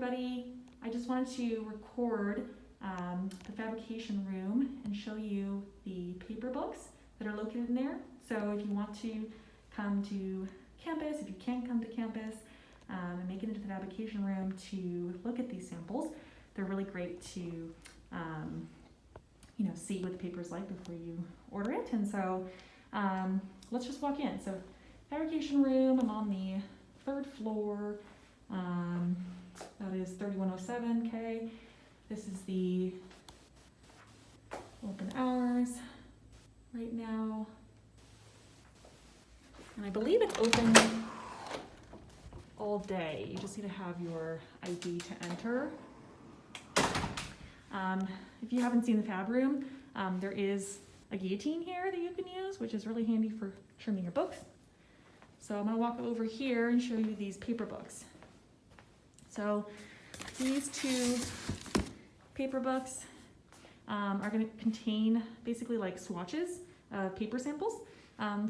everybody. I just wanted to record the fabrication room and show you the paper books that are located in there. So if you want to come to campus, if you can't come to campus, and make it into the fabrication room to look at these samples, they're really great to see what the paper is like before you order it. And so let's just walk in. So fabrication room, I'm on the third floor. That is 3107K. This is the open hours right now. And I believe it's open all day. You just need to have your ID to enter. If you haven't seen the fab room, there is a guillotine here that you can use, which is really handy for trimming your books. So I'm going to walk over here and show you these paper books. So these two paper books are going to contain basically like swatches of paper samples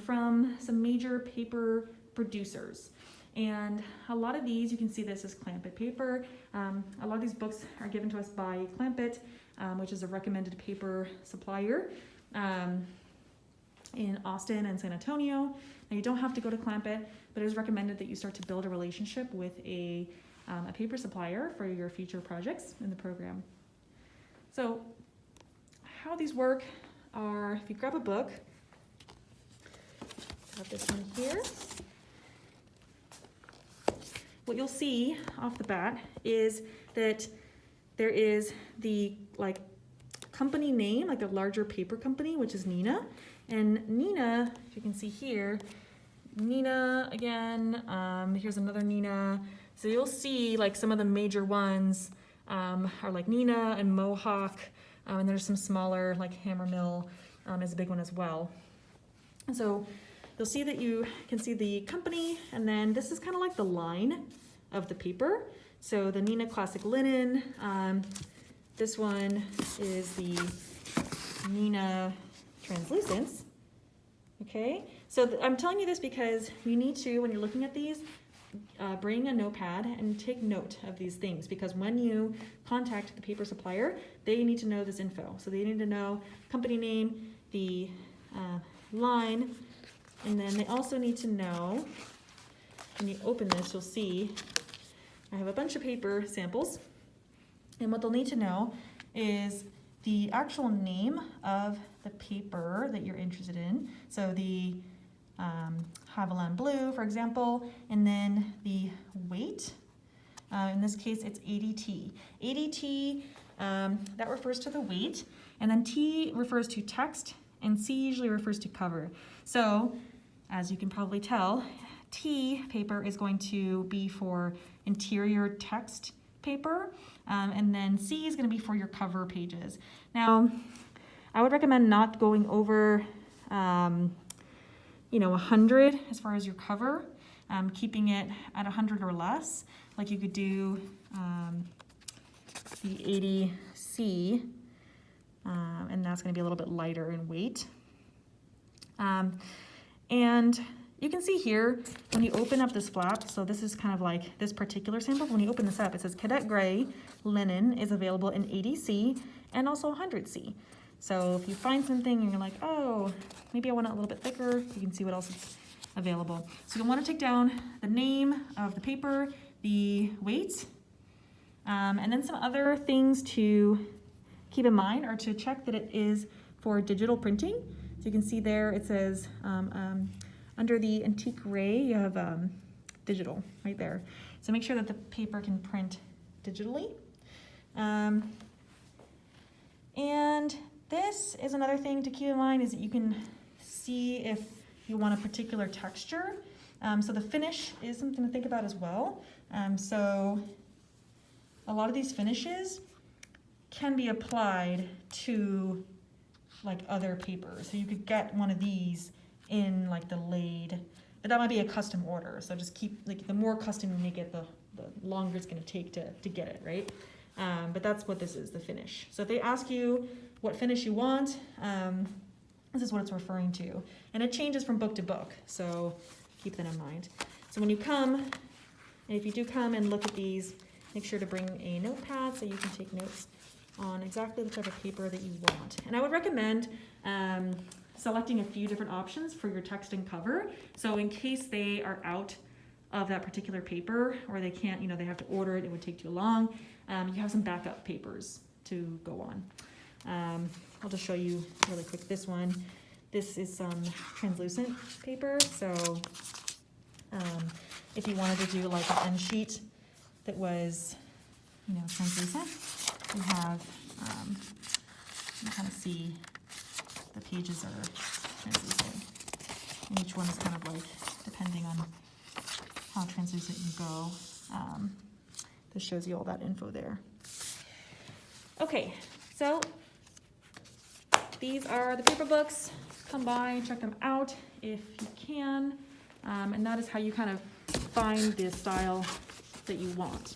from some major paper producers. And a lot of these, you can see this as Clampett paper. A lot of these books are given to us by Clampett, which is a recommended paper supplier in Austin and San Antonio. Now you don't have to go to Clampett, but it is recommended that you start to build a relationship with a paper supplier for your future projects in the program. So how these work are, if you grab a book, have this one here. What you'll see off the bat is that there is the company name, like the larger paper company, which is Neenah. And Neenah, if you can see here, Neenah again, here's another Neenah. So you'll see like some of the major ones are like Neenah and Mohawk, and there's some smaller like Hammermill is a big one as well. And so you'll see that you can see the company, and then this is kind of like the line of the paper. So the Neenah Classic Linen, this one is the Neenah Translucents. Okay, so I'm telling you this because you need to, when you're looking at these, bring a notepad and take note of these things, because when you contact the paper supplier, they need to know this info. So they need to know company name, the line, and then they also need to know, when you open this, you'll see I have a bunch of paper samples, and what they'll need to know is the actual name of the paper that you're interested in. So the Haviland Blue, for example, and then the weight. In this case, it's 80T. 80T, that refers to the weight, and then T refers to text, and C usually refers to cover. So, as you can probably tell, T paper is going to be for interior text paper, and then C is going to be for your cover pages. Now, I would recommend not going over 100 as far as your cover, keeping it at 100 or less. Like you could do the 80C, and that's going to be a little bit lighter in weight. And you can see here, when you open up this flap, so this is kind of like this particular sample. When you open this up, it says Cadet Gray Linen is available in 80C and also 100C. So if you find something and you're like, oh, maybe I want it a little bit thicker, you can see what else is available. So you'll want to take down the name of the paper, the weight, and then some other things to keep in mind or to check that it is for digital printing. So you can see there it says under the antique ray, you have digital right there. So make sure that the paper can print digitally. And this is another thing to keep in mind, is that you can see if you want a particular texture. So the finish is something to think about as well. So a lot of these finishes can be applied to like other papers. So you could get one of these in like the laid, but that might be a custom order. So just keep, like, the more custom you make it, the longer it's going to take to get it, right? But that's what this is, the finish. So if they ask you what finish you want, this is what it's referring to. And it changes from book to book, so keep that in mind. So when you come, and if you do come and look at these, Make sure to bring a notepad so you can take notes on exactly the type of paper that you want. And I would recommend selecting a few different options for your text and cover. So in case they are out of that particular paper, or they can't, they have to order it, it would take too long, you have some backup papers to go on. I'll just show you really quick this one. This is some translucent paper. So if you wanted to do like an end sheet that was, translucent, we have, you kind of see the pages are translucent. And each one is kind of like, depending on how translucent you go, this shows you all that info there. Okay, so these are the paper books. Come by, check them out if you can. And that is how you kind of find the style that you want.